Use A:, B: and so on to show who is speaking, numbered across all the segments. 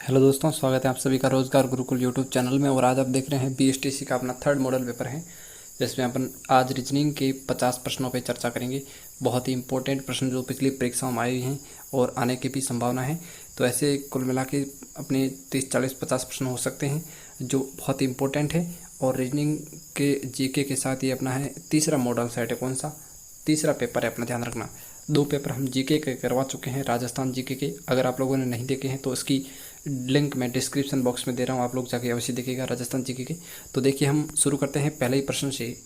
A: Hello दोस्तों, स्वागत है आप सभी का रोजगार गुरुकुल यूट्यूब चैनल में। और आज आप देख रहे हैं बीएसटीसी का अपना थर्ड मॉडल पेपर है, जिसमें अपन आज रीजनिंग के 50 प्रश्नों पर चर्चा करेंगे। बहुत ही इंपॉर्टेंट प्रश्न जो पिछली परीक्षाओं में आए हुए हैं और आने की भी संभावना है। तो ऐसे कुल मिला के अपने 30, 40, 50 प्रश्न हो सकते हैं जो बहुत ही इंपॉर्टेंट है। और रीजनिंग के जीके के साथ ये अपना है तीसरा मॉडल सेट है। कौन सा? तीसरा पेपर है अपना, ध्यान रखना। 2 पेपर हम जीके के करवा चुके हैं, राजस्थान जीके के। अगर आप लोगों ने नहीं देखे हैं तो इसकी लिंक मैं डिस्क्रिप्शन बॉक्स में दे रहा हूँ, आप लोग जाके अवश्य देखिएगा, राजस्थान जीके के। तो देखिए, हम शुरू करते हैं पहले ही प्रश्न से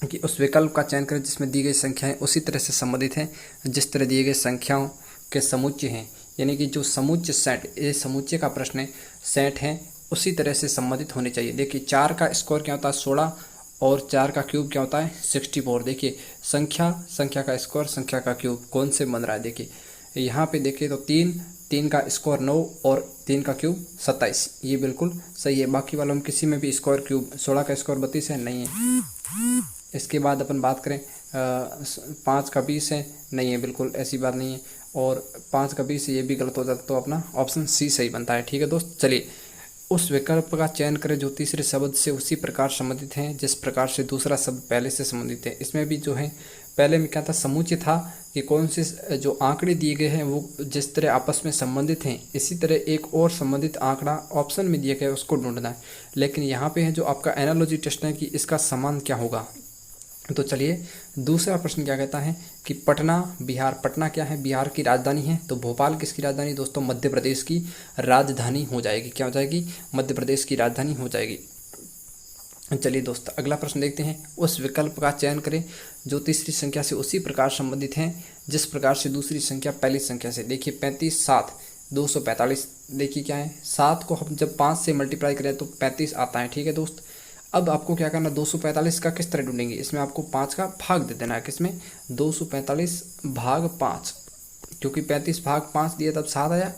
A: कि उस विकल्प का चयन करें जिसमें दी गई संख्याएं उसी तरह से संबंधित हैं जिस तरह दिए गए संख्याओं के समुच्चय हैं। यानी कि जो समुच्चय सेट, ये समुच्चय का प्रश्न है, सेट हैं उसी तरह से संबंधित होने चाहिए। देखिए, 4 का स्क्वायर क्या होता है? 16, और 4 का क्यूब क्या होता है? 64। देखिए, संख्या का स्क्वायर, संख्या का क्यूब कौन से बन रहा है? देखिए यहाँ पे देखिए तो 3 का स्क्वायर 9 और 3 का क्यूब 27, ये बिल्कुल सही है। बाकी वालों में किसी में भी स्क्वायर क्यूब, 16 का स्क्वायर 32 है, नहीं है। इसके बाद अपन बात करें 5 का 20 है, नहीं है, बिल्कुल ऐसी बात नहीं है। और 5 का 20 ये भी गलत हो जाता, तो अपना ऑप्शन सी सही बनता है। ठीक है दोस्त, चलिए उस विकल्प का चयन करें जो तीसरे शब्द से उसी प्रकार संबंधित हैं जिस प्रकार से दूसरा शब्द पहले से संबंधित है। इसमें भी जो है पहले में क्या था, समुच्चय था कि कौन से जो आंकड़े दिए गए हैं वो जिस तरह आपस में संबंधित हैं, इसी तरह एक और संबंधित आंकड़ा ऑप्शन में दिया गया है, उसको ढूंढना है। लेकिन यहाँ पे है जो आपका एनालॉजी टेस्ट है कि इसका समान क्या होगा। तो चलिए दूसरा प्रश्न क्या कहता है कि पटना बिहार, पटना क्या है? बिहार की राजधानी है। तो भोपाल किसकी राजधानी? दोस्तों मध्य प्रदेश की राजधानी हो जाएगी। क्या हो जाएगी? मध्य प्रदेश की राजधानी हो जाएगी। चलिए दोस्त अगला प्रश्न देखते हैं। उस विकल्प का चयन करें जो तीसरी संख्या से उसी प्रकार संबंधित हैं जिस प्रकार से दूसरी संख्या पहली संख्या से। देखिए 35, 7, 245। देखिए क्या है, 7 को हम जब 5 से मल्टीप्लाई करें तो 35 आता है। ठीक है दोस्त, अब आपको क्या करना, 245 का किस तरह ढूंढेंगे? इसमें आपको 5 का भाग दे देना है। किसमें? 245 भाग 5, क्योंकि 35 भाग 5 दिया तब 7 आया,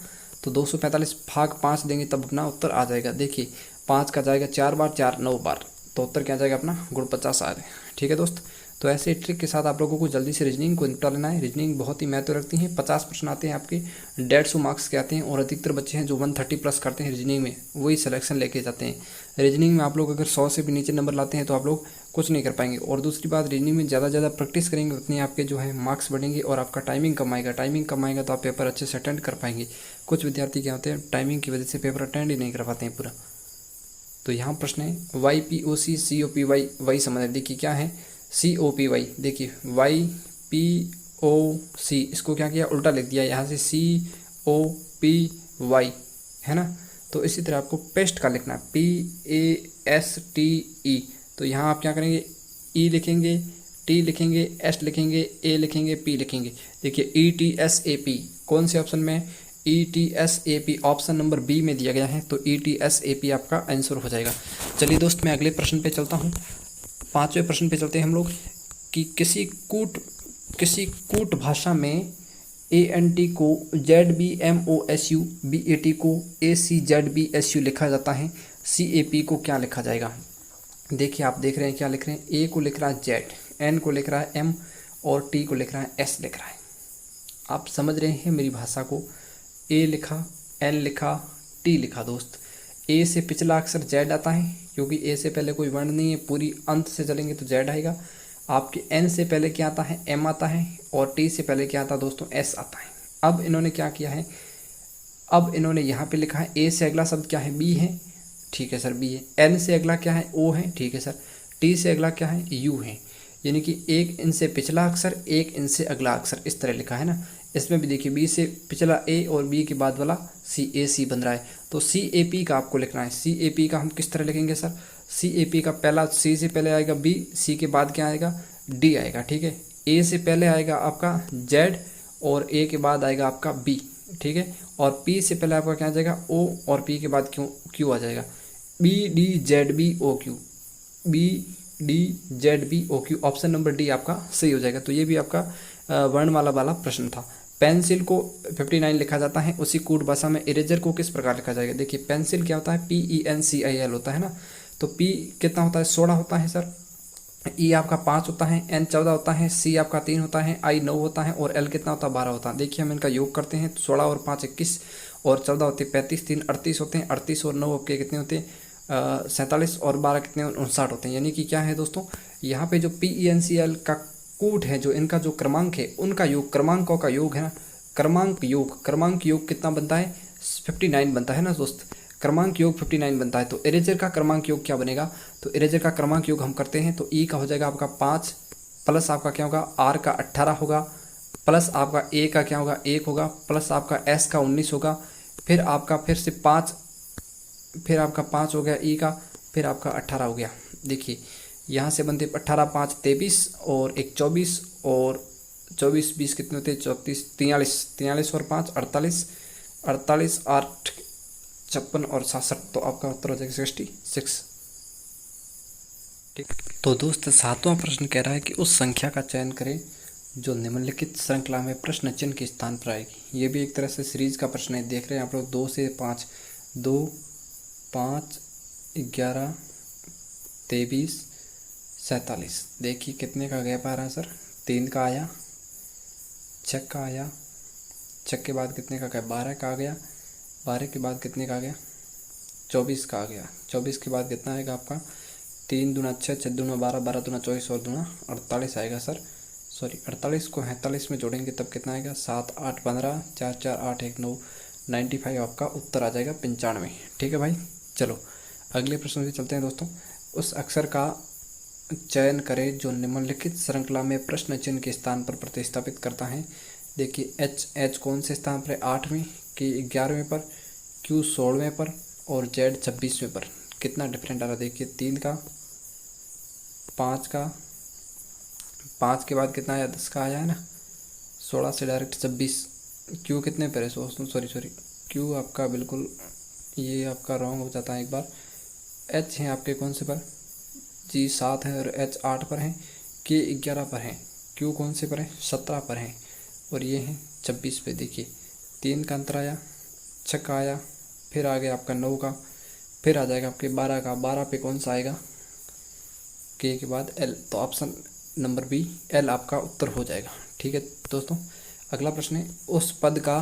A: तो 245 भाग 5 देंगे तब अपना उत्तर आ जाएगा। देखिए 5 का जाएगा 4 बार, 4 9 बार, तो उत्तर क्या जाएगा अपना? गुण 50 आ जाएगा। ठीक है दोस्त, तो ऐसे ट्रिक के साथ आप लोगों को जल्दी से रीजनिंग को निपटा लेना है। रीजनिंग बहुत ही महत्व रखती है। 50 प्रश्न आते हैं आपके, 150 मार्क्स के आते हैं, और अधिकतर बच्चे हैं जो 130 प्लस करते हैं रीजनिंग में, वही सिलेक्शन लेके जाते हैं। रीजनिंग में आप लोग अगर 100 से भी नीचे नंबर लाते हैं तो आप लोग कुछ नहीं कर पाएंगे। और दूसरी बात, रीजनिंग में ज़्यादा प्रैक्टिस करेंगे उतनी आपके जो है मार्क्स बढ़ेंगे और आपका टाइमिंग कम आएगा। टाइमिंग कम आएगा तो आप पेपर अच्छे से अटेंड कर पाएंगे। कुछ विद्यार्थी क्या होते हैं, टाइमिंग की वजह से पेपर अटेंड ही नहीं कर पाते हैं पूरा। तो यहाँ प्रश्न है YPOC COPY, वही समझ। देखिए क्या है COPY, देखिए YPOC, इसको क्या किया, उल्टा लिख दिया, यहाँ से COPY है ना। तो इसी तरह आपको पेस्ट का लिखना है, PASTE। तो यहाँ आप क्या करेंगे, E लिखेंगे, T लिखेंगे, S लिखेंगे, A लिखेंगे, P लिखेंगे। देखिए ETSAP कौन से ऑप्शन में? ETSAP ऑप्शन नंबर बी में दिया गया है, तो ETSAP आपका आंसर हो जाएगा। चलिए दोस्त मैं अगले प्रश्न पे चलता हूँ। 5वें प्रश्न पे चलते हैं हम लोग कि किसी कूट भाषा में ANT को ZBMOSU, BAT को ACZBSU लिखा जाता है, CAP को क्या लिखा जाएगा? देखिए आप देख रहे हैं क्या लिख रहे हैं, A को लिख रहा है Z, N को लिख रहा है M, और T को लिख रहा है S लिख रहा है। आप समझ रहे हैं मेरी भाषा को? A लिखा, N लिखा, T लिखा। दोस्त A से पिछला अक्षर Z आता है, क्योंकि A से पहले कोई वर्ण नहीं है, पूरी अंत से चलेंगे तो Z आएगा। आपके N से पहले क्या आता है? M आता है, और T से पहले क्या आता है दोस्तों? S आता है। अब इन्होंने क्या किया है, अब इन्होंने यहाँ पे लिखा है A से अगला शब्द क्या है? B है, ठीक है सर, B है। N से अगला क्या है? O है, ठीक है सर। T से अगला क्या है? U है। यानी कि एक इनसे पिछला अक्षर, एक इनसे अगला अक्षर, इस तरह लिखा है ना। इसमें भी देखिए B से पिछला A और B के बाद वाला CAC बन रहा है, तो CAP का आपको लिखना है। CAP का हम किस तरह लिखेंगे सर? CAP का पहला C से पहले आएगा B, C के बाद क्या आएगा? D आएगा, ठीक है। A से पहले आएगा आपका Z, और A के बाद आएगा आपका B, ठीक है। और P से पहले आपका क्या आ जाएगा? O, और P के बाद Q आ जाएगा। BDZBOQ, BDZBOQ, option number D आपका सही हो जाएगा। तो ये भी आपका वर्णमाला वाला प्रश्न था। पेंसिल को 59 लिखा जाता है, उसी कूट भाषा में इरेजर को किस प्रकार लिखा जाएगा? देखिए पेंसिल क्या होता है? PENCIL होता है ना। तो P कितना होता है? 16 होता है सर, ई आपका 5 होता है, एन 14 होता है, सी आपका 3 होता है, आई 9 होता है और एल कितना होता है 12 होता है। देखिए हम इनका योग करते हैं तो 16 और 5 21 और 14 होते हैं 35, 3 38 होते हैं, 38 और 9 आपके कितने होते हैं 47 और 12 कितने 59 होते हैं। यानी कि क्या है दोस्तों, यहाँ पे जो PENCL का कोड है, जो इनका जो क्रमांक है उनका योग, क्रमांकों का योग है ना, क्रमांक योग कितना बनता है 59 बनता है ना दोस्त, क्रमांक योग 59 बनता है। तो इरेजर का क्रमांक योग क्या बनेगा, तो इरेजर का क्रमांक योग हम करते हैं तो ई का हो जाएगा आपका 5 प्लस आपका क्या होगा आर का 18 होगा, प्लस आपका ए का क्या होगा 1 होगा, प्लस आपका एस का 19 होगा, फिर आपका फिर से 5, फिर आपका 5 हो गया ई का, फिर आपका 18 हो गया। देखिए यहाँ से बनते 18 5 23 और एक 24 और 24 20 कितने होते हैं 34 43, 43 और 5 48, 48 8 56 और 67, तो आपका उत्तर हो जाएगा 66। ठीक, तो दोस्त सातवां प्रश्न कह रहा है कि उस संख्या का चयन करें जो निम्नलिखित श्रृंखला में प्रश्न चिन्ह के स्थान पर आएगी। ये भी एक तरह से सीरीज का प्रश्न है, देख रहे हैं आप लोग 2 से 5, 2 5 11 23 47। देखिए कितने का गैप आ रहा है सर, 3 का आया, 6 का आया, 6 के बाद कितने का गया 12 का आ गया, 12 के बाद कितने का आ गया 24 का आ गया, 24 के बाद कितना आएगा आपका 3 दूना 6, 6 दूना 12, 12 दूना 24 और दूना 48 आएगा सर। सॉरी 48 को 47 में जोड़ेंगे तब कितना आएगा 7 8 15 4 4 8 1 9 95 आपका उत्तर आ जाएगा 95। ठीक है भाई, चलो अगले प्रश्न से चलते हैं दोस्तों। उस अक्षर का चयन करें जो निम्नलिखित श्रृंखला में प्रश्न चिन्ह के स्थान पर प्रतिस्थापित करता है। देखिए एच कौन से स्थान पर है 8वें, के 11वें पर, क्यू 16वें पर और जेड 26वें पर। कितना डिफरेंट आ रहा है देखिए, 3 का 5 का, 5 के बाद कितना आया 10 का आया है ना, 16 से डायरेक्ट 26। क्यू कितने पर है सॉरी क्यू आपका बिल्कुल ये आपका रॉन्ग हो जाता है एक बार। एच है आपके कौन से पर, जी 7 है और एच 8 पर है, के 11 पर है, क्यू कौन से पर है 17 पर है और ये है 26 पे। देखिए 3 का अंतर आया, 6 का आया, फिर आ गया आपका 9 का, फिर आ जाएगा आपके 12 का, 12 पे कौन सा आएगा के बाद एल, तो ऑप्शन नंबर बी एल आपका उत्तर हो जाएगा। ठीक है दोस्तों, अगला प्रश्न है उस पद का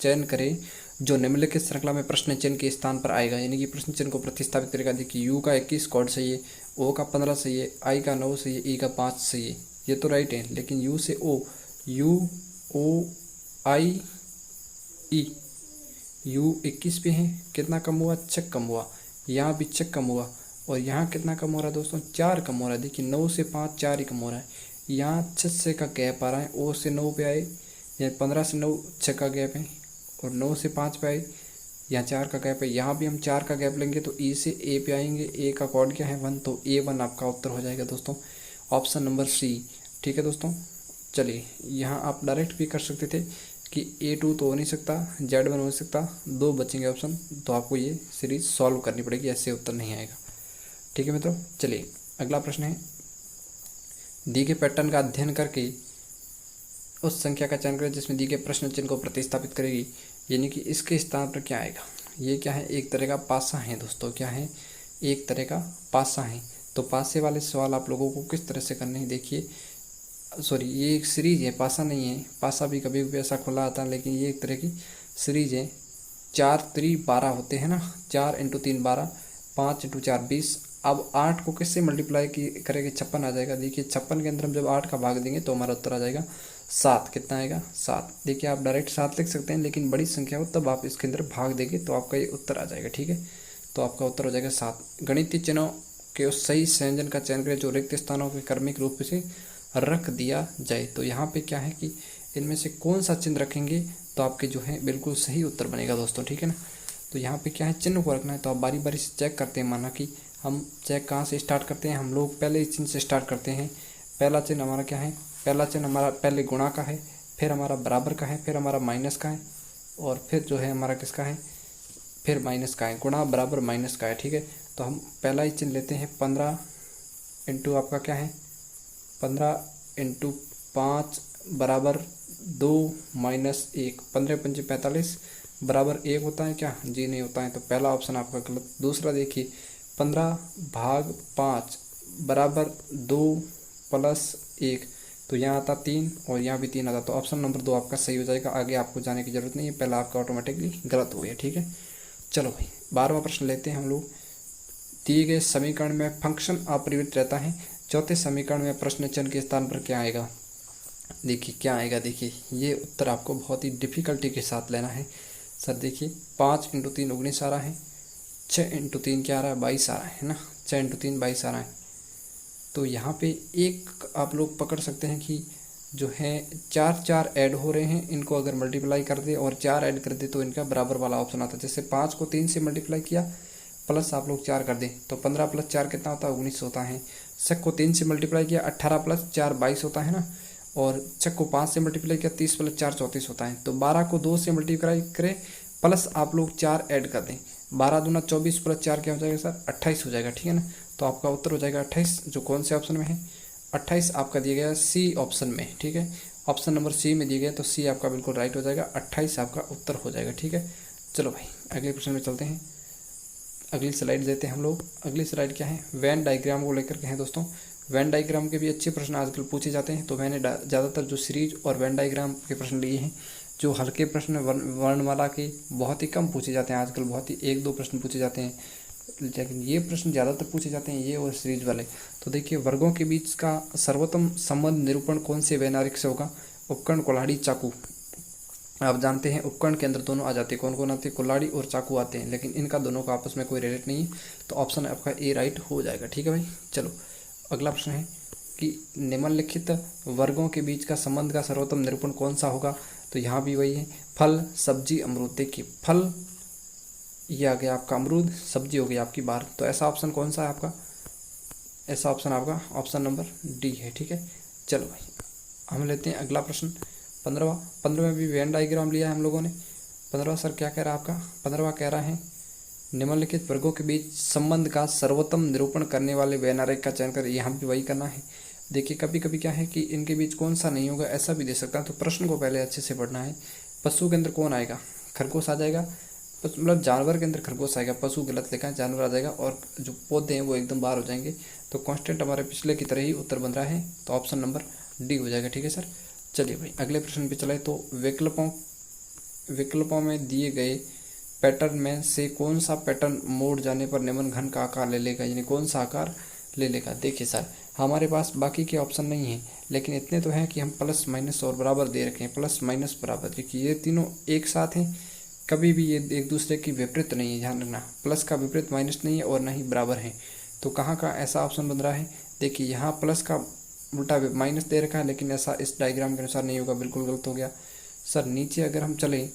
A: चयन करें जो निम्नलिखित श्रृंखला में प्रश्न चिन्ह के स्थान पर आएगा, यानी कि प्रश्न चिन्ह को प्रतिस्थापित करेगा। देखिए यू का 21 कॉर्ड सही है, ओ का 15 सही है, आई का 9 सही है, ई का 5 सही है, ये तो राइट है। लेकिन यू से ओ, you O I E, you 21 पे है, कितना कम हुआ 6 कम हुआ, यहाँ भी 6 कम हुआ और यहाँ कितना कम हो रहा है दोस्तों 4 कम हो रहा है। देखिए 9 से 5 4 ही कम हो रहा है, यहाँ 6 से का गैप आ रहा है, ओ से 9 पे आए, यहाँ 15 से 9 6 का गैप है और 9 से 5 पे आए, यहाँ 4 का गैप है, यहाँ भी हम 4 का गैप लेंगे तो ई से ए पे आएंगे, ए का कॉर्ड क्या है 1, तो A1 आपका उत्तर हो जाएगा दोस्तों, ऑप्शन नंबर सी। ठीक है दोस्तों, चलिए यहाँ आप डायरेक्ट भी कर सकते थे कि A2 तो हो नहीं सकता, Z1 हो सकता, 2 बचेंगे ऑप्शन, तो आपको ये सीरीज सॉल्व करनी पड़ेगी, ऐसे उत्तर नहीं आएगा। ठीक है मित्रों, चलिए अगला प्रश्न है दी गए पैटर्न का अध्ययन करके उस संख्या का चयन करें जिसमें दी गए प्रश्न चिन्ह को प्रतिस्थापित करेगी, यानी कि इसके स्थान पर क्या आएगा। ये क्या है, एक तरह का पासा है दोस्तों, क्या है एक तरह का पासा है। तो पासे वाले सवाल आप लोगों को किस तरह से करने हैं, देखिए सॉरी ये एक सीरीज है, पासा नहीं है, पासा भी कभी कभी ऐसा खुला आता है, लेकिन ये एक तरह की सीरीज है। 4 3 12 होते हैं ना, 4 × 3 12, 5 × 4 20। अब 8 को किससे मल्टीप्लाई करेंगे 56 आ जाएगा। देखिए 56 के अंदर हम जब 8 का भाग देंगे तो हमारा उत्तर आ जाएगा 7। कितना आएगा 7। देखिए आप डायरेक्ट 7 लिख सकते हैं, लेकिन बड़ी संख्या हो तब आप इसके अंदर भाग देंगे तो आपका ये उत्तर आ जाएगा। ठीक है, तो आपका उत्तर हो जाएगा 7। गणितीय चिन्हों के उस सही संयोजन का चयन करें जो रिक्त स्थानों के क्रमिक रूप से रख दिया जाए। तो यहाँ पे क्या है कि इनमें से कौन सा चिन्ह रखेंगे तो आपके जो है बिल्कुल सही उत्तर बनेगा दोस्तों। ठीक है ना, तो यहाँ पे क्या है चिन्ह को रखना है, तो आप बारी बारी से चेक करते हैं। माना कि हम चेक कहाँ से स्टार्ट करते हैं, हम लोग पहले इस चिन्ह से स्टार्ट करते हैं। पहला चिन्ह हमारा क्या है, पहला चिन्ह हमारा पहले गुणा का है, फिर हमारा बराबर का है, फिर हमारा माइनस का है और फिर जो है हमारा किसका है, फिर माइनस का है। गुणा बराबर माइनस का है। ठीक है, तो हम पहला ही चिन्ह लेते हैं 15 इंटू आपका क्या है 15 × 5 बराबर 2 माइनस 1, 15 × 5 45 बराबर 1 होता है क्या, जी नहीं होता है, तो पहला ऑप्शन आपका गलत। दूसरा देखिए 15 भाग 5 बराबर 2 प्लस 1, तो यहाँ आता 3 और यहाँ भी 3 आता, तो ऑप्शन नंबर 2 आपका सही हो जाएगा। आगे आपको जाने की जरूरत नहीं है, पहला आपका ऑटोमेटिकली गलत हो गया। ठीक है, चलो भाई 12वां प्रश्न लेते हैं हम लोग। दिए गए समीकरण में फंक्शन अपरिवर्तित रहता है, चौथे समीकरण में प्रश्न चिन्ह के स्थान पर क्या आएगा। देखिए क्या आएगा, देखिए ये उत्तर आपको बहुत ही डिफिकल्टी के साथ लेना है। सर देखिए 5 × 3 19 आ रहा है, 6 × 3 क्या आ रहा है 22 आ रहा है ना, 6 × 3 22 आ रहा है। तो यहाँ पे एक आप लोग पकड़ सकते हैं कि जो है 4 ऐड हो रहे हैं, इनको अगर मल्टीप्लाई कर दे और 4 ऐड कर दे तो इनका बराबर वाला ऑप्शन आता है। जैसे 5 को 3 से मल्टीप्लाई किया प्लस आप लोग 4 कर दें तो 15 + 4 कितना होता है 19 होता है। 6 को 3 से मल्टीप्लाई किया 18 + 4 22 होता है ना, और 6 को 5 से मल्टीप्लाई किया 30 + 4 34 होता है। तो 12 को 2 से मल्टीप्लाई करें प्लस आप लोग 4 ऐड कर दें, 12 दूना 24 + 4 क्या हो जाएगा सर 28 हो जाएगा। ठीक है ना, तो आपका उत्तर हो जाएगा 28, जो कौन से ऑप्शन में है 28 आपका दिया गया सी ऑप्शन में। ठीक है, ऑप्शन नंबर सी में दिया गया, तो सी आपका बिल्कुल राइट हो जाएगा, 28 आपका उत्तर हो जाएगा। ठीक है, चलो भाई अगले प्रश्न में चलते हैं। अगली स्लाइड देते हैं हम लोग। अगली स्लाइड क्या है, वेन डायग्राम को लेकर के हैं दोस्तों। वेन डायग्राम के भी अच्छे प्रश्न आजकल पूछे जाते हैं, तो मैंने ज़्यादातर जो सीरीज और वेन डायग्राम के प्रश्न लिए हैं। जो हल्के प्रश्न वर्णमाला के बहुत ही कम पूछे जाते हैं आजकल, बहुत ही 1-2 प्रश्न पूछे जाते हैं, लेकिन ये प्रश्न ज़्यादातर पूछे जाते हैं ये और सीरीज वाले। तो देखिए वर्गों के बीच का सर्वोत्तम संबंध निरूपण कौन से वैनारिक से होगा। उपकरण, कुल्हाड़ी, चाकू। आप जानते हैं उपकरण के अंदर दोनों आ जाते हैं, कौन कौन आते हैं कुल्हाड़ी और चाकू आते हैं, लेकिन इनका दोनों का आपस में कोई रिलेट नहीं है, तो ऑप्शन आपका ए राइट हो जाएगा। ठीक है भाई, चलो अगला प्रश्न है कि निम्नलिखित वर्गों के बीच का संबंध का सर्वोत्तम निरूपण कौन सा होगा। तो यहाँ भी वही है, फल, सब्जी, अमरूद। देखिए फल ये आ गया आपका अमरूद, सब्जी हो गई आपकी बार, तो ऐसा ऑप्शन कौन सा है आपका, ऐसा ऑप्शन आपका ऑप्शन नंबर डी है। ठीक है, चलो भाई हम लेते हैं अगला प्रश्न 15वां। 15 में भी वेन डायग्राम लिया है हम लोगों ने। 15वां सर क्या कह रहा है आपका, 15वां कह रहा है निम्नलिखित वर्गों के बीच संबंध का सर्वोत्तम निरूपण करने वाले वेन आरेख का चयन कर। यहाँ भी वही करना है। देखिए कभी कभी क्या है कि इनके बीच कौन सा नहीं होगा ऐसा भी दे सकता है, तो प्रश्न को पहले अच्छे से पढ़ना है। पशु के अंदर कौन आएगा, खरगोश आ जाएगा, मतलब जानवर के अंदर खरगोश आएगा, पशु गलत लिखा है, जानवर आ जाएगा, और जो पौधे हैं वो एकदम बाहर हो जाएंगे। तो कांस्टेंट हमारे पिछले की तरह ही उत्तर बन रहा है, तो ऑप्शन नंबर डी हो जाएगा। ठीक है सर, चलिए भाई अगले प्रश्न पे चले। तो विकल्पों में दिए गए पैटर्न में से कौन सा पैटर्न मोड़ जाने पर निम्न घन का आकार ले लेगा, यानी कौन सा आकार ले लेगा। देखिए सर हमारे पास बाकी के ऑप्शन नहीं है, लेकिन इतने तो हैं कि हम प्लस माइनस और बराबर दे रखे हैं, प्लस माइनस बराबर। देखिए ये तीनों एक साथ हैं, कभी भी ये एक दूसरे की विपरीत नहीं है, ध्यान रखना। प्लस का विपरीत माइनस नहीं है और ना ही बराबर है, तो कहाँ का ऐसा ऑप्शन बन रहा है। देखिए यहाँ प्लस का उल्टा माइनस दे रखा है, लेकिन ऐसा इस डायग्राम के अनुसार नहीं होगा, बिल्कुल गलत हो गया सर। नीचे अगर हम चलें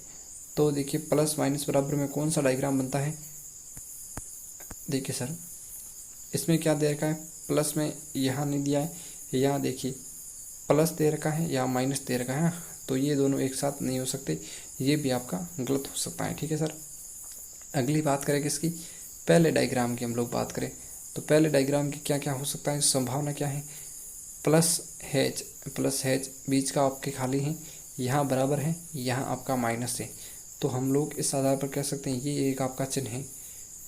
A: तो देखिए प्लस माइनस बराबर में कौन सा डायग्राम बनता है। देखिए सर इसमें क्या दे रखा है, प्लस में यहाँ नहीं दिया है, यहाँ देखिए प्लस दे रखा है, यहाँ माइनस दे रखा है ना, तो ये दोनों एक साथ नहीं हो सकते, ये भी आपका गलत हो सकता है। ठीक है सर, अगली बात करें किसकी, पहले डायग्राम की हम लोग बात करें तो पहले डायग्राम की क्या क्या हो सकता है, संभावना क्या है। प्लस हैच बीच का आपके खाली है, यहाँ बराबर है, यहाँ आपका माइनस है, तो हम लोग इस आधार पर कह सकते हैं ये एक आपका चिन्ह है,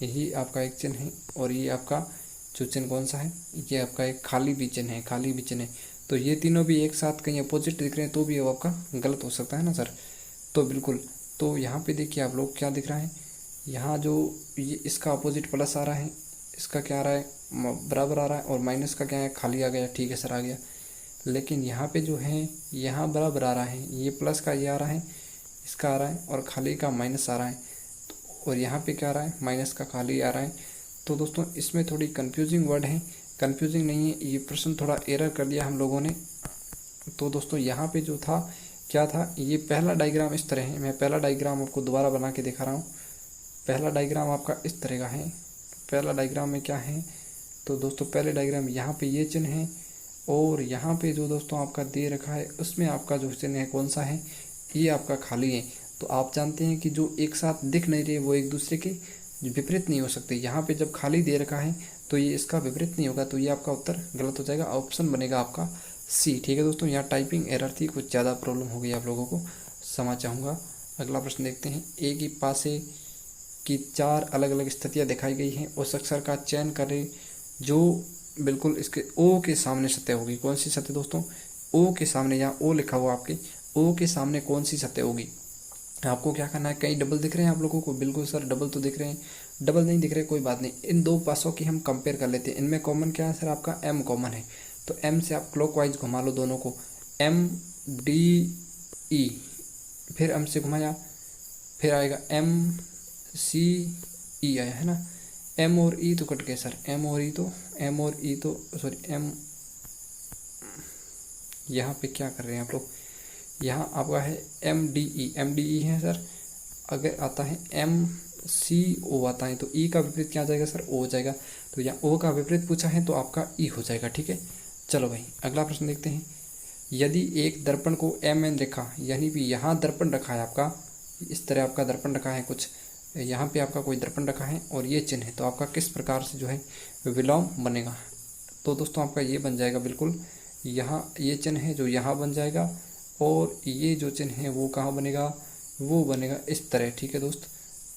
A: यही आपका एक चिन्ह है, और ये आपका जो चिन्ह कौन सा है, ये आपका एक खाली भी चिन्ह है, खाली भी चिन्ह है। तो ये तीनों भी एक साथ कहीं अपोजिट दिख रहे हैं तो भी अब आपका गलत हो सकता है ना सर। तो बिल्कुल, तो यहाँ पे देखिए आप लोग क्या दिख रहा है, यहाँ जो ये इसका अपोजिट प्लस आ रहा है, इसका क्या आ रहा है बराबर आ रहा है, और माइनस का क्या है खाली आ गया। ठीक है सर आ गया, लेकिन यहाँ पे जो है यहाँ बराबर आ रहा है, ये प्लस का ये आ रहा है, इसका आ रहा है, और खाली का माइनस आ रहा है, और यहाँ पे क्या आ रहा है माइनस का खाली आ रहा है। तो दोस्तों इसमें थोड़ी कंफ्यूजिंग वर्ड है, कंफ्यूजिंग नहीं है, ये प्रश्न थोड़ा एरर कर दिया हम लोगों ने। तो दोस्तों यहाँ पे जो था क्या था, ये पहला डायग्राम इस तरह है, मैं पहला डायग्राम आपको दोबारा बना के दिखा रहा हूँ। पहला डायग्राम आपका इस तरह का है, पहला डायग्राम में क्या है, तो दोस्तों पहले डायग्राम यहाँ पे ये चिन्ह है, और यहाँ पे जो दोस्तों आपका दे रखा है उसमें आपका जो चिन्ह है कौन सा है, ये आपका खाली है। तो आप जानते हैं कि जो एक साथ दिख नहीं रहे वो एक दूसरे के विपरीत नहीं हो सकते। यहाँ पे जब खाली दे रखा है तो ये इसका विपरीत नहीं होगा, तो ये आपका उत्तर गलत हो जाएगा, ऑप्शन बनेगा आपका सी। ठीक है दोस्तों, यहाँ टाइपिंग एरर थी, कुछ ज़्यादा प्रॉब्लम हो गई आप लोगों को, क्षमा चाहूँगा। अगला प्रश्न देखते हैं, एक ही पासे की 4 अलग अलग स्थितियाँ दिखाई गई हैं, उस अक्षर का चयन करें जो बिल्कुल इसके ओ के सामने सतह होगी। कौन सी सतह दोस्तों? ओ के सामने, यहाँ ओ लिखा हुआ आपके, ओ के सामने कौन सी सतह होगी? आपको क्या करना है, कई डबल दिख रहे हैं आप लोगों को? बिल्कुल सर डबल तो दिख रहे हैं। डबल नहीं दिख रहे कोई बात नहीं, इन दो पासों की हम कंपेयर कर लेते हैं। इनमें कॉमन क्या है सर? आपका एम कॉमन है, तो एम से आप क्लॉकवाइज घुमा लो दोनों को, एम डी ई, फिर एम से घुमाया, फिर आएगा एम सी ई आया है ना। एम और ई तो कट गए सर, एम और ई तो सॉरी एम, यहाँ पे क्या कर रहे हैं आप लोग? यहाँ आपका है एम डी ई है सर। अगर आता है एम सी ओ आता है तो ई का विपरीत क्या आ जाएगा सर? ओ हो जाएगा। तो यहाँ ओ का विपरीत पूछा है तो आपका ई हो जाएगा। ठीक है, चलो भाई अगला प्रश्न देखते हैं। यदि एक दर्पण को एम एन रेखा, यानी कि यहाँ दर्पण रखा है आपका, इस तरह आपका दर्पण रखा है कुछ, यहाँ पे आपका कोई दर्पण रखा है और ये चिन्ह है, तो आपका किस प्रकार से जो है विलोम बनेगा? तो दोस्तों आपका ये बन जाएगा बिल्कुल, यहाँ ये चिन्ह है जो यहाँ बन जाएगा, और ये जो चिन्ह है वो कहाँ बनेगा? वो बनेगा इस तरह। ठीक है दोस्त,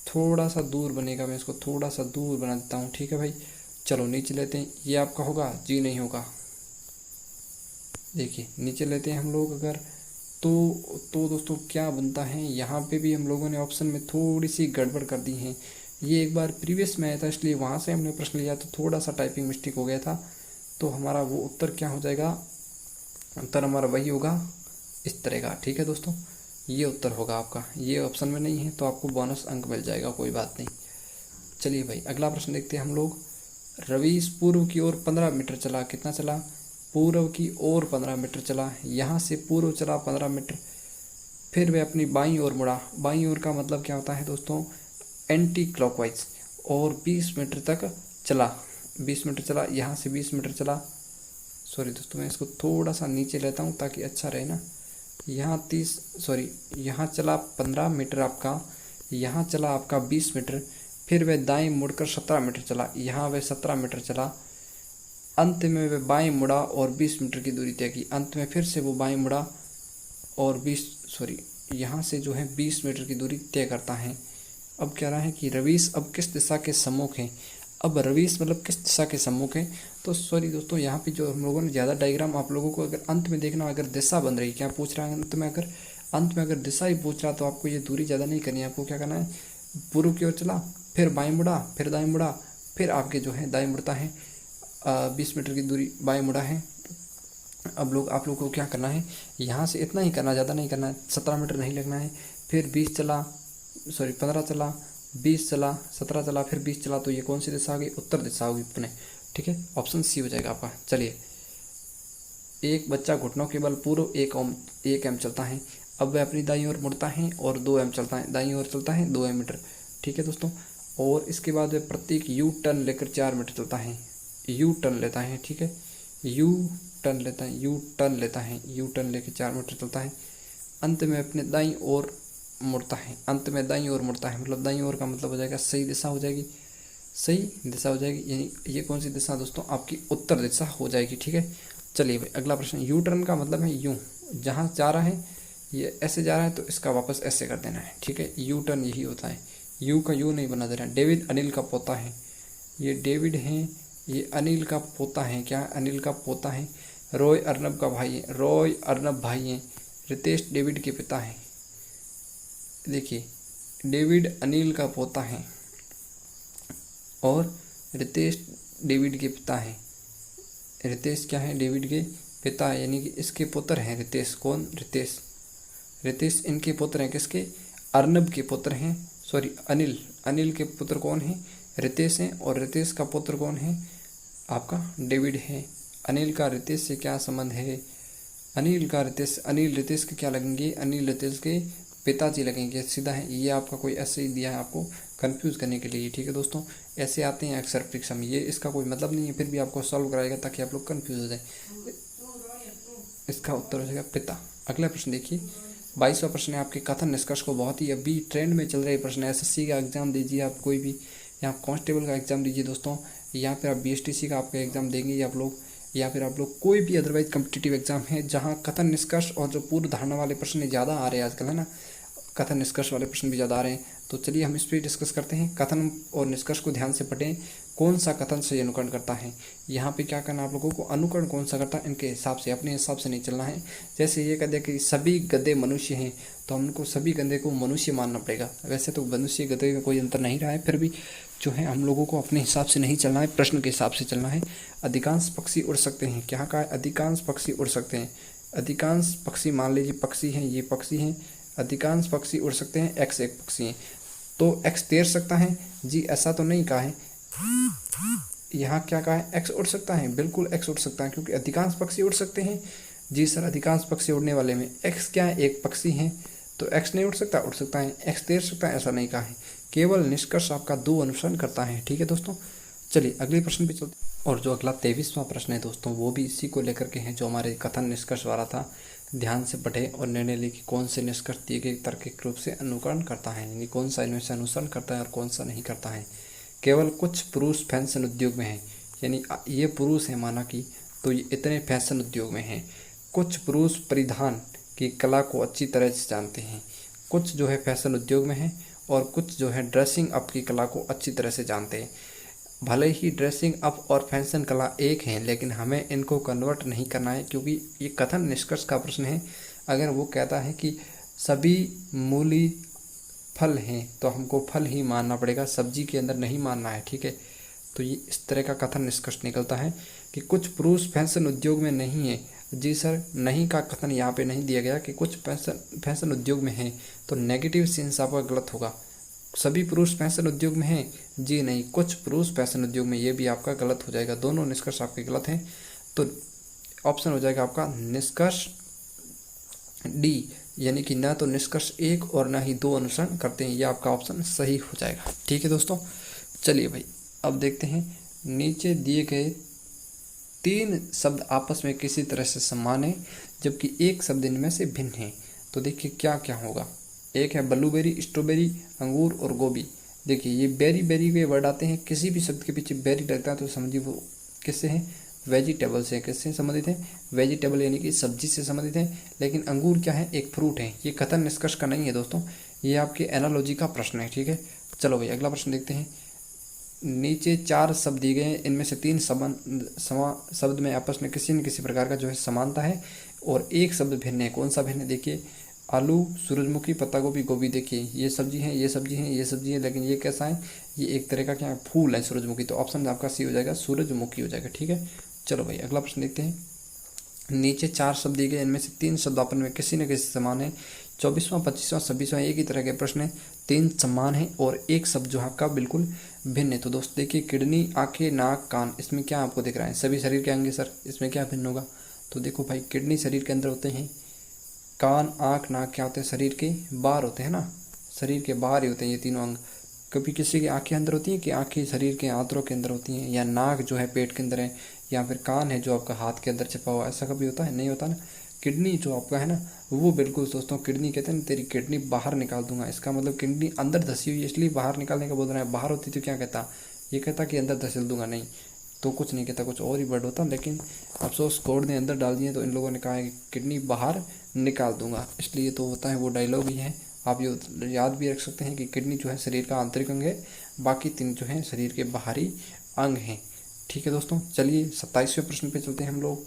A: थोड़ा सा दूर बनेगा, मैं इसको थोड़ा सा दूर बना देता हूँ। ठीक है भाई, चलो नीचे लेते हैं। ये आपका होगा? जी नहीं होगा। देखिए नीचे लेते हैं हम लोग अगर, तो दोस्तों क्या बनता है, यहाँ पे भी हम लोगों ने ऑप्शन में थोड़ी सी गड़बड़ कर दी है। ये एक बार प्रीवियस में आया था, इसलिए वहाँ से हमने प्रश्न लिया तो थोड़ा सा टाइपिंग मिस्टेक हो गया था। तो हमारा वो उत्तर क्या हो जाएगा? उत्तर हमारा वही होगा इस तरह का। ठीक है दोस्तों, ये उत्तर होगा आपका। ये ऑप्शन में नहीं है तो आपको बोनस अंक मिल जाएगा, कोई बात नहीं। चलिए भाई अगला प्रश्न देखते हैं हम लोग। रवीश पूर्व की ओर 15 मीटर चला। कितना चला? पूर्व की ओर 15 मीटर चला। यहाँ से पूर्व चला 15 मीटर, फिर वह अपनी बाईं ओर मुड़ा। बाईं ओर का मतलब क्या होता है दोस्तों? Anti clockwise. और 20 मीटर तक चला, 20 मीटर चला, यहाँ से 20 मीटर चला। सॉरी दोस्तों, मैं इसको थोड़ा सा नीचे लेता हूँ ताकि अच्छा रहे ना। यहाँ चला 15 मीटर आपका, यहाँ चला आपका 20 मीटर, फिर वह दाएं मुड़कर 17 मीटर चला। यहाँ वह 17 मीटर चला, अंत में वह बाएं मुड़ा और 20 मीटर की दूरी तय की। अंत में फिर से वो बाएं मुड़ा और यहाँ से जो है 20 मीटर की दूरी तय करता है। अब कह रहा है कि रवीश अब किस दिशा के सम्मुख है। अब रवीश मतलब किस दिशा के सम्मुख है, तो सॉरी दोस्तों, यहाँ पे जो हम लोगों ने ज़्यादा डायग्राम आप लोगों को अगर अंत में देखना, अगर दिशा बन रही, क्या पूछ रहा है अंत में अगर दिशा ही पूछ रहा, तो आपको ये दूरी ज़्यादा नहीं करनी है। आपको क्या करना है, पूर्व की ओर चला, फिर बाएं मुड़ा, फिर दाएं मुड़ा, फिर आपके जो है दाएं मुड़ता है, 20 मीटर की दूरी बाएं मुड़ा है। अब आप लोग को क्या करना है, यहाँ से इतना ही करना, ज़्यादा नहीं करना है, 17 मीटर नहीं लगना है। फिर 15 चला, 20 चला, 17 चला, फिर 20 चला, तो ये कौन सी दिशा आ गई? उत्तर दिशा होगी अपने। ठीक है, ऑप्शन सी हो जाएगा आपका। चलिए, एक बच्चा घुटनों के बल पूर्व 1 एम चलता है। अब वह अपनी दाईं ओर मुड़ता है और 2 एम चलता है, दाईं ओर चलता है 2 मीटर। ठीक है दोस्तों, और इसके बाद वह प्रत्येक यू टर्न लेकर 4 मीटर चलता है। यू टर्न लेता है, ठीक है, यू टर्न लेकर 4 मीटर चलता है। अंत में अपने दाईं ओर मुड़ता है, मतलब दाईं ओर का मतलब हो जाएगा सही दिशा हो जाएगी, यानी ये कौन सी दिशा दोस्तों? आपकी उत्तर दिशा हो जाएगी। ठीक है, चलिए भाई अगला प्रश्न। यू टर्न का मतलब है यूँ, जहाँ जा रहा है ये ऐसे जा रहा है तो इसका वापस ऐसे कर देना है। ठीक है, यू टर्न यही होता है, यू का यू नहीं बना देना। डेविड अनिल का पोता है, ये डेविड है, ये अनिल का पोता है। क्या? अनिल का पोता है। रॉय अर्नब का भाई है। रितेश डेविड के पिता हैं। देखिए, डेविड अनिल का पोता है और रितेश डेविड के पिता हैं। रितेश क्या है? डेविड के पिता है, यानी कि इसके पुत्र हैं रितेश। कौन? रितेश इनके पुत्र हैं। किसके? अर्नब के पुत्र हैं। सॉरी, अनिल के पुत्र कौन हैं? रितेश हैं, और रितेश का पुत्र कौन है? आपका डेविड है। अनिल का रितेश से क्या संबंध है? अनिल रितेश के क्या लगेंगे? अनिल रितेश के पिताजी लगेंगे, सीधा है। ये आपका कोई ऐसे ही दिया है आपको कंफ्यूज करने के लिए। ठीक है दोस्तों, ऐसे आते हैं अक्सर परीक्षा में, ये इसका कोई मतलब नहीं है, फिर भी आपको सॉल्व कराएगा ताकि आप लोग कंफ्यूज हो जाए। इसका उत्तर हो जाएगा पिता। अगला प्रश्न देखिए, 22वां प्रश्न है आपके कथन निष्कर्ष को। बहुत ही अभी ट्रेंड में चल रहे प्रश्न है। SSC का एग्जाम दीजिए, आप कोई भी यहाँ कांस्टेबल का एग्जाम दीजिए दोस्तों, यहाँ पर आप BSTC का आपका एग्जाम देंगे आप लोग, या फिर आप लोग कोई भी अदरवाइज कम्पिटिटिव एग्जाम है जहाँ कथन निष्कर्ष और जो पूर्व धारणा वाले प्रश्न ज़्यादा आ रहे हैं आजकल, है ना, कथन निष्कर्ष वाले प्रश्न भी ज़्यादा आ रहे हैं। तो चलिए हम इस पर डिस्कस करते हैं। कथन और निष्कर्ष को ध्यान से पढ़ें कौन सा कथन सही अनुकरण करता है। यहाँ पे क्या करना आप लोगों को, अनुकरण कौन सा करता है इनके हिसाब से, अपने हिसाब से नहीं चलना है। जैसे ये कह दिया कि सभी गधे मनुष्य हैं, तो हमको सभी गधे को मनुष्य मानना पड़ेगा। वैसे तो मनुष्य गधे में कोई अंतर नहीं रहा है, फिर भी जो है हम लोगों को अपने हिसाब से नहीं चलना है, प्रश्न के हिसाब से चलना है। अधिकांश पक्षी उड़ सकते हैं, क्या कहा है, अधिकांश पक्षी उड़ सकते हैं। अधिकांश पक्षी मान लीजिए पक्षी हैं, ये पक्षी हैं, अधिकांश पक्षी उड़ सकते हैं, एक्स एक पक्षी है, तो एक्स तैर सकता है जी, ऐसा तो नहीं कहा है। यहाँ क्या कहा है, एक्स उड़ सकता है, बिल्कुल एक्स उड़ सकता है, क्योंकि अधिकांश पक्षी उड़ सकते हैं। जी सर, अधिकांश पक्षी उड़ने वाले में एक्स क्या है, एक पक्षी है, तो एक्स नहीं उड़ सकता, उड़ सकता है। एक्स तैर सकता है, ऐसा नहीं कहा है। केवल निष्कर्ष आपका दो अनुसरण करता है। ठीक है दोस्तों, चलिए अगले प्रश्न पे चलते हैं। और जो अगला 23वां प्रश्न है दोस्तों, वो भी इसी को लेकर के हैं, जो हमारे कथन निष्कर्ष वाला था। ध्यान से पढ़े और निर्णय ले कि कौन से निष्कर्ष दिए गए तार्किक रूप से अनुकरण करता है, यानी कौन सा इनमें से अनुसरण करता है और कौन सा नहीं करता है। केवल कुछ पुरुष फैशन उद्योग में हैं, यानी ये पुरुष है माना कि, तो ये इतने फैशन उद्योग में हैं। कुछ पुरुष परिधान की कला को अच्छी तरह से जानते हैं, कुछ जो है फैशन उद्योग में हैं, और कुछ जो है ड्रेसिंग अप की कला को अच्छी तरह से जानते हैं। भले ही ड्रेसिंग अप और फैशन कला एक हैं, लेकिन हमें इनको कन्वर्ट नहीं करना है, क्योंकि ये कथन निष्कर्ष का प्रश्न है। अगर वो कहता है कि सभी मूली फल हैं, तो हमको फल ही मानना पड़ेगा, सब्जी के अंदर नहीं मानना है। ठीक है, तो ये इस तरह का कथन निष्कर्ष निकलता है कि कुछ पुरुष फैशन उद्योग में नहीं है। जी सर, नहीं का कथन यहाँ पे नहीं दिया गया कि कुछ फैशन उद्योग में हैं, तो नेगेटिव सेंस आपका गलत होगा। सभी पुरुष फैशन उद्योग में हैं, जी नहीं, कुछ पुरुष फैशन उद्योग में, ये भी आपका गलत हो जाएगा। दोनों निष्कर्ष आपके गलत हैं, तो ऑप्शन हो जाएगा आपका निष्कर्ष डी, यानी कि ना तो निष्कर्ष एक और ना ही दो अनुसरण करते हैं, ये आपका ऑप्शन सही हो जाएगा। ठीक है दोस्तों, चलिए भाई अब देखते हैं। नीचे दिए गए तीन शब्द आपस में किसी तरह से समान है, जबकि एक शब्द इनमें से भिन्न है, तो देखिए क्या क्या होगा। एक है ब्लूबेरी, स्ट्रॉबेरी, अंगूर और गोभी। देखिए ये बेरी बेरी के वर्ड आते हैं, किसी भी शब्द के पीछे बेरी लगता है तो समझिए वो किससे है, वेजिटेबल से। किससे संबंधित है, वेजिटेबल यानी कि सब्जी से संबंधित है। लेकिन अंगूर क्या है, एक फ्रूट है। ये कथन निष्कर्ष का नहीं है दोस्तों, ये आपके एनालॉजी का प्रश्न है। ठीक है, चलो भाई अगला प्रश्न देखते हैं। नीचे चार शब्द दिए गए हैं, इनमें से तीन शब्द में आपस में किसी न किसी प्रकार का जो है समानता है, और एक शब्द भिन्न है। कौन सा भिन्न है, देखिए आलू, सूरजमुखी, पत्ता गोभी, गोभी। देखिए ये सब्जी है, ये सब्जी है, ये सब्जी है, लेकिन ये कैसा है, ये एक तरह का क्या है, फूल है सूरजमुखी। तो ऑप्शन आपका सी हो जाएगा, सूरजमुखी हो जाएगा। ठीक है, चलो भाई अगला प्रश्न देखते हैं। नीचे चार शब्द दिए गए, इनमें से तीन शब्द आपस में किसी न किसी समान है। 24वां, 25वां, 26वां एक ही तरह के प्रश्न है, तीन समान है और एक शब्द जो आपका बिल्कुल भिन्न है। तो दोस्त देखिए किडनी, आंखें, नाक, कान, इसमें क्या आपको दिख रहा है, सभी शरीर के अंग है सर, इसमें क्या भिन्न होगा। तो देखो भाई किडनी शरीर के अंदर होते हैं, कान, आँख, नाक क्या होते हैं, शरीर के बाहर होते हैं ना, शरीर के बाहर ही होते हैं ये तीनों अंग। कभी किसी की आंखें अंदर होती हैं कि आंखें शरीर के आंतरों के अंदर होती हैं, या नाक जो है पेट के अंदर है, या फिर कान है जो आपका हाथ के अंदर छिपा हुआ, ऐसा कभी होता है, नहीं होता ना। किडनी जो आपका है ना, वो बिल्कुल दोस्तों किडनी कहते हैं ना, तेरी किडनी बाहर निकाल दूंगा, इसका मतलब किडनी अंदर धसी हुई है, इसलिए बाहर निकालने का बोल रहा है। बाहर होती तो क्या कहता, ये कहता कि अंदर धसिल दूंगा, नहीं तो कुछ नहीं कहता, कुछ और ही वर्ड होता। लेकिन अफसोस कोड ने अंदर डाल दिए, तो इन लोगों ने कहा है कि किडनी बाहर निकाल दूंगा, इसलिए तो होता है वो डायलॉग ही है। आप ये याद भी रख सकते हैं कि किडनी जो है शरीर का आंतरिक अंग है, बाकी तीन जो है शरीर के बाहरी अंग हैं। ठीक है दोस्तों, चलिए 27वें प्रश्न पे चलते हैं हम लोग।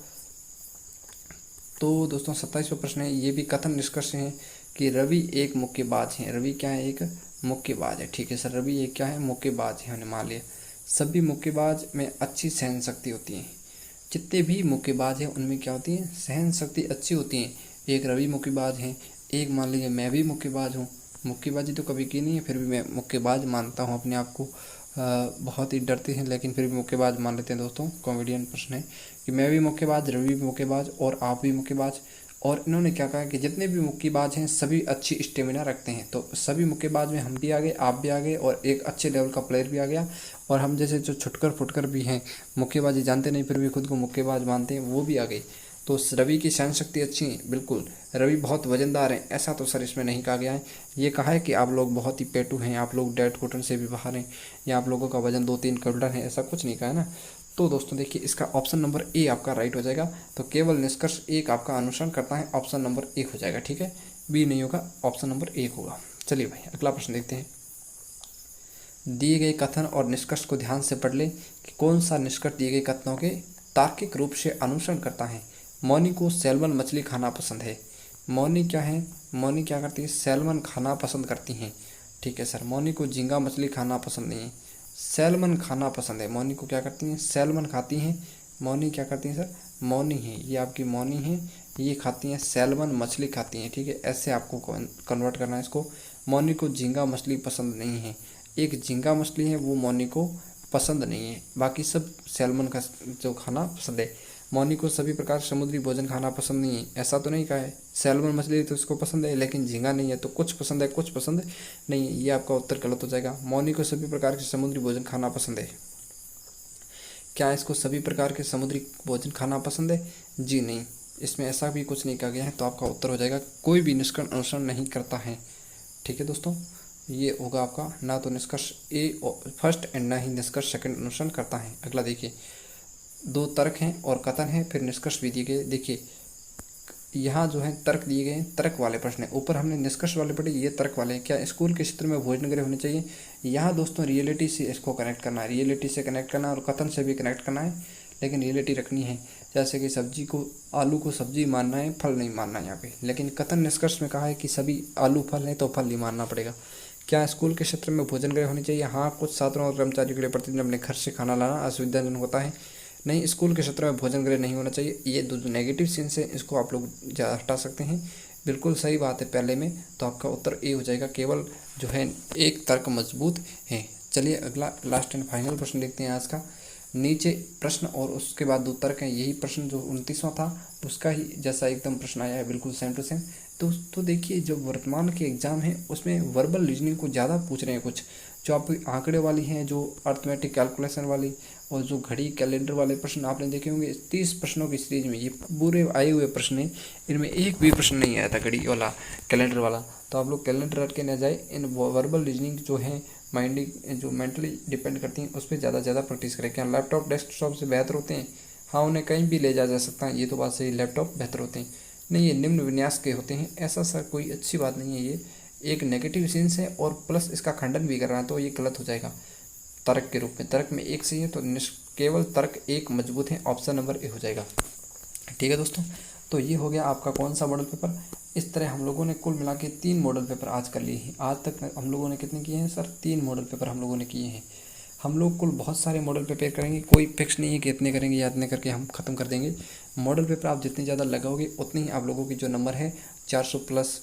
A: तो दोस्तों 27वां प्रश्न है, ये भी कथन निष्कर्ष है कि रवि एक मुक्केबाज है। रवि क्या है, एक मुक्केबाज है। ठीक है सर, रवि एक क्या है, मुक्केबाज है, हमने मान लिया। सभी मुक्केबाज में अच्छी सहन शक्ति होती है। जितने भी मुक्केबाज हैं उनमें क्या होती है, सहन शक्ति अच्छी होती है। एक रवि मुक्केबाज हैं, एक मान लीजिए मैं भी मुक्केबाज हूँ। मुक्केबाजी तो कभी की नहीं है, फिर भी मैं मुक्केबाज मानता हूँ अपने आप को। बहुत ही डरते हैं लेकिन फिर भी मुक्केबाज मान लेते हैं दोस्तों। कॉमेडियन प्रश्न है कि मैं भी मुक्केबाज, रवि भी मुक्केबाज और आप भी मुक्केबाज। और इन्होंने क्या कहा कि जितने भी मुक्केबाज हैं सभी अच्छी स्टेमिना रखते हैं। तो सभी मुक्केबाज में हम भी आ गए, आप भी आ गए, और एक अच्छे लेवल का प्लेयर भी आ गया। और हम जैसे जो छुटकर फुटकर भी हैं, मुक्केबाजी जानते नहीं फिर भी खुद को मुक्केबाज मानते हैं, वो भी आ गए। तो रवि की सहन शक्ति अच्छी है, बिल्कुल। रवि बहुत वजनदार है, ऐसा तो सर इसमें नहीं कहा गया है। ये कहा है कि आप लोग बहुत ही पेटू हैं, आप लोग डेड घुटन से भी बाहर हैं, या आप लोगों का वजन 2-3 क्विंटल है, ऐसा कुछ नहीं कहा है ना। तो दोस्तों देखिए इसका ऑप्शन नंबर ए आपका राइट हो जाएगा। तो केवल निष्कर्ष एक आपका अनुसरण करता है, ऑप्शन नंबर 1 हो जाएगा। ठीक है, बी नहीं होगा, ऑप्शन नंबर 1 होगा। चलिए भाई अगला प्रश्न देखते हैं। दिए गए कथन और निष्कर्ष को ध्यान से पढ़ ले कि कौन सा निष्कर्ष दिए गए कथनों के तार्किक रूप से अनुसरण करता है। मौनी को सैल्मन मछली खाना पसंद है। मौनी क्या है? मौनी क्या करती है? सैल्मन खाना पसंद करती हैं। ठीक है सर। मौनी को झींगा मछली खाना पसंद नहीं है, सैल्मन खाना पसंद है। मौनी को क्या करती हैं? सैल्मन खाती हैं। मौनी क्या करती हैं सर? मौनी है, ये आपकी मौनी है, ये खाती हैं सैल्मन मछली खाती हैं। ठीक है, ऐसे आपको कन्वर्ट करना है इसको। मौनी को झींगा मछली पसंद नहीं है। एक झींगा मछली है वो मौनी को पसंद नहीं है, बाकी सब सैल्मन का जो खाना पसंद है। मौनी को सभी प्रकार समुद्री भोजन खाना पसंद नहीं है, ऐसा तो नहीं कहा है। सैल्मन मछली तो इसको पसंद है, लेकिन झींगा नहीं है, तो कुछ पसंद है कुछ पसंद नहीं है। ये आपका उत्तर गलत हो जाएगा। मौनी को सभी प्रकार के समुद्री भोजन खाना पसंद है। क्या इसको सभी प्रकार के समुद्री भोजन खाना पसंद है? जी नहीं, इसमें ऐसा भी कुछ नहीं कहा गया है। तो आपका उत्तर हो जाएगा कोई भी निष्कर्ष अनुसरण नहीं करता है। ठीक है दोस्तों, ये होगा आपका ना तो निष्कर्ष ए फर्स्ट एंड ना ही निष्कर्ष सेकंड अनुसरण करता है। अगला देखिए, दो तर्क हैं और कथन है, फिर निष्कर्ष भी दिए गए। देखिए यहाँ जो है तर्क दिए गए हैं, तर्क वाले प्रश्न है। ऊपर हमने निष्कर्ष वाले पढ़े, ये तर्क वाले हैं। क्या स्कूल के क्षेत्र में भोजन गृह होने चाहिए? यहाँ दोस्तों रियलिटी से इसको कनेक्ट करना है, रियलिटी से कनेक्ट करना है और कथन से भी कनेक्ट करना है, लेकिन रियलिटी रखनी है। जैसे कि सब्जी को, आलू को सब्जी मानना है, फल नहीं मानना है यहाँ पे। लेकिन कथन निष्कर्ष में कहा है कि सभी आलू फल हैं तो फल नहीं मानना पड़ेगा। क्या स्कूल के क्षेत्र में भोजन गृह होनी चाहिए? हाँ, कुछ छात्रों और कर्मचारियों के लिए प्रतिदिन अपने घर से खाना लाना असुविधाजनक होता है। नहीं, स्कूल के क्षेत्र में भोजन गृह नहीं होना चाहिए। ये दो नेगेटिव सेंस है, इसको आप लोग हटा सकते हैं। बिल्कुल सही बात है पहले में, तो आपका उत्तर ए हो जाएगा। केवल जो है एक तर्क मजबूत है। चलिए अगला लास्ट एंड फाइनल प्रश्न देखते हैं आज का। नीचे प्रश्न और उसके बाद दो तर्क हैं। यही प्रश्न जो 29वां था उसका ही जैसा एकदम प्रश्न आया है, बिल्कुल सेम टू सेम। तो देखिए, जो वर्तमान के एग्जाम है उसमें वर्बल रीजनिंग को ज़्यादा पूछ रहे हैं। कुछ जो आपकी आंकड़े वाली हैं, जो अर्थमेटिक कैलकुलेशन वाली और जो घड़ी कैलेंडर वाले प्रश्न आपने देखे होंगे 30 प्रश्नों की सीरीज में ये पूरे आए हुए प्रश्न हैं। इनमें एक भी प्रश्न नहीं आया था घड़ी वाला, कैलेंडर वाला। तो आप लोग कैलेंडर रट के न जाए। इन वर्बल रीजनिंग जो है माइंडिंग जो मेंटली डिपेंड करती हैं उस पर ज़्यादा प्रैक्टिस करें। क्या लैपटॉप डेस्कटॉप से बेहतर होते हैं? हाँ, उन्हें कहीं भी ले जाया जा सकता है, ये तो बात सही। लैपटॉप बेहतर होते हैं नहीं, ये निम्न विन्यास के होते हैं, ऐसा सर कोई अच्छी बात नहीं है। ये एक नेगेटिव सेंस है और प्लस इसका खंडन भी कर रहा है, तो ये गलत हो जाएगा तर्क के रूप में। तर्क में एक सही है, तो केवल तर्क एक मजबूत है, ऑप्शन नंबर ए हो जाएगा। ठीक है दोस्तों, तो ये हो गया आपका कौन सा मॉडल पेपर। इस तरह हम लोगों ने कुल मिला के 3 मॉडल पेपर आज कर लिए हैं। आज तक हम लोगों ने कितने किए हैं सर? 3 मॉडल पेपर हम लोगों ने किए हैं। हम लोग कुल बहुत सारे मॉडल पेपर करेंगे, कोई फिक्स नहीं है कि इतने करेंगे या इतने करके हम ख़त्म कर देंगे। मॉडल पेपर आप जितने ज़्यादा लगाओगे उतने ही आप लोगों की जो नंबर है 400 प्लस,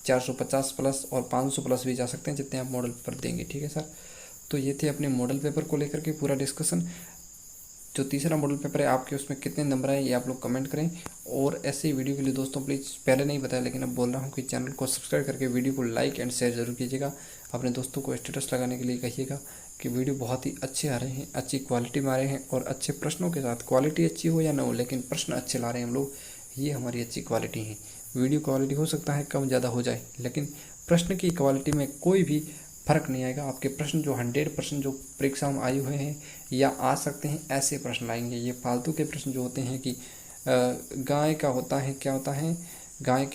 A: 450 प्लस और 500 प्लस भी जा सकते हैं, जितने आप मॉडल पेपर देंगे। ठीक है सर, तो ये थे अपने मॉडल पेपर को लेकर के पूरा डिस्कशन। जो तीसरा मॉडल पेपर है आपके, उसमें कितने नंबर आए ये आप लोग कमेंट करें। और ऐसे ही वीडियो के लिए दोस्तों प्लीज़, पहले नहीं बताया लेकिन अब बोल रहा हूँ कि चैनल को सब्सक्राइब करके वीडियो को लाइक एंड शेयर जरूर कीजिएगा। अपने दोस्तों को स्टेटस लगाने के लिए कहिएगा कि वीडियो बहुत ही अच्छे आ रहे हैं, अच्छी क्वालिटी में आ रहे हैं और अच्छे प्रश्नों के साथ। क्वालिटी अच्छी हो या ना हो, लेकिन प्रश्न अच्छे ला रहे हैं हम लोग, ये हमारी अच्छी क्वालिटी है। वीडियो क्वालिटी हो सकता है कम ज़्यादा हो जाए, लेकिन प्रश्न की क्वालिटी में कोई भी फर्क नहीं आएगा। आपके प्रश्न जो 100% जो परीक्षा में आए हुए हैं या आ सकते हैं, ऐसे प्रश्न आएंगे। ये फालतू के प्रश्न जो होते हैं कि गाय का होता है, क्या होता है, गाय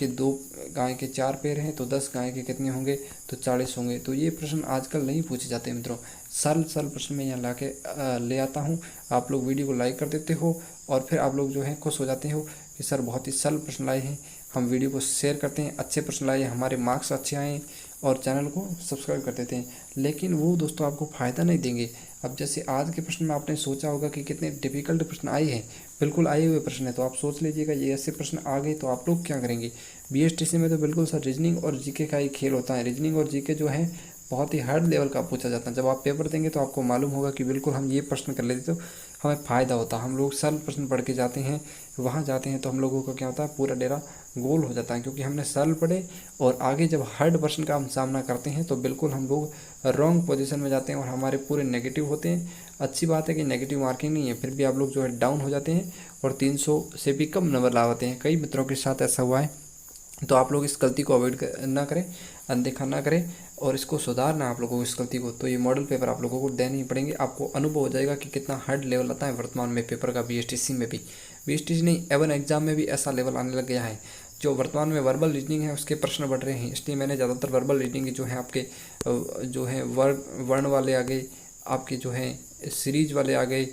A: के 4 पैर हैं तो 10 गाय के कितने होंगे? तो 40 होंगे। तो ये प्रश्न आजकल नहीं पूछे जाते मित्रों। सरल प्रश्न मैं यहाँ ले आता हूँ, आप लोग वीडियो को लाइक कर देते हो और फिर आप लोग जो है खुश हो जाते हो कि सर बहुत ही सरल प्रश्न लाए हैं। हम वीडियो को शेयर करते हैं, अच्छे प्रश्न लाए, हमारे मार्क्स अच्छे आए और चैनल को सब्सक्राइब कर देते हैं, लेकिन वो दोस्तों आपको फ़ायदा नहीं देंगे। अब जैसे आज के प्रश्न में आपने सोचा होगा कि कितने डिफ़िकल्ट प्रश्न आए हैं, बिल्कुल आए हुए प्रश्न है, तो आप सोच लीजिएगा ये ऐसे प्रश्न आ गए तो आप लोग क्या करेंगे। बीएसटीसी में तो बिल्कुल सर रीजनिंग और जीके का ही खेल होता है। रीजनिंग और जीके जो है बहुत ही हार्ड लेवल का पूछा जाता है। जब आप पेपर देंगे तो आपको मालूम होगा कि बिल्कुल हम ये प्रश्न कर लेते तो हमें फ़ायदा होता। हम लोग सरल प्रश्न पढ़ के जाते हैं, वहाँ जाते हैं तो हम लोगों का क्या होता है, पूरा डेरा गोल हो जाता है, क्योंकि हमने सरल पढ़े और आगे जब हार्ड प्रश्न का हम सामना करते हैं तो बिल्कुल हम लोग रॉन्ग पोजीशन में जाते हैं और हमारे पूरे नेगेटिव होते हैं। अच्छी बात है कि नेगेटिव मार्किंग नहीं है, फिर भी आप लोग जो है डाउन हो जाते हैं और 300 से भी कम नंबर लाते हैं। कई मित्रों के साथ ऐसा हुआ है, तो आप लोग इस गलती को अवॉइड ना करें, अनदेखा ना करें और इसको सुधारना आप लोगों को इस गलती को। तो ये मॉडल पेपर आप लोगों को देने ही पड़ेंगे। आपको अनुभव हो जाएगा कि कितना हार्ड लेवल आता है वर्तमान में पेपर का। बीएसटीसी में भी, बीएसटीसी नहीं, एवन एग्जाम में भी ऐसा लेवल आने लग गया है। जो वर्तमान में वर्बल रीजनिंग है उसके प्रश्न बढ़ रहे हैं, इसलिए मैंने ज़्यादातर वर्बल रीजनिंग जो है आपके जो है वर्ण वाले आ गए, आपके जो है सीरीज वाले आ गए,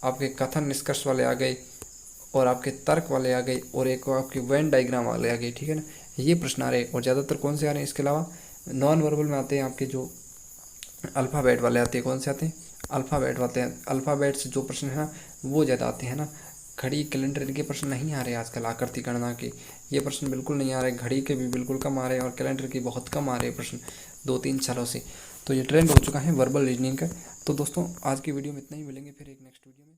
A: आपके कथन निष्कर्ष वाले आ गए, और आपके तर्क वाले आ गए, और एक आपके वेन डायग्राम वाले आ गए। ठीक है ना, ये प्रश्न आ रहे हैं। और ज़्यादातर कौन से आ रहे हैं? इसके अलावा नॉन वर्बल में आते हैं आपके जो अल्फ़ाबेट वाले आते हैं। कौन से आते हैं? अल्फ़ाबेट वाले हैं। अल्फ़ाबेट से जो प्रश्न है ना वो ज़्यादा आते हैं ना। घड़ी कैलेंडर इनके प्रश्न नहीं आ रहे आजकल, आकृति गणना के ये प्रश्न बिल्कुल नहीं आ रहे। घड़ी के भी बिल्कुल कम आ रहे हैं और कैलेंडर के बहुत कम आ रहे हैं प्रश्न 2-3 सालों से। तो ये ट्रेंड हो चुका है वर्बल रीजनिंग का। तो दोस्तों आज की वीडियो में इतना ही, मिलेंगे फिर एक नेक्स्ट वीडियो में।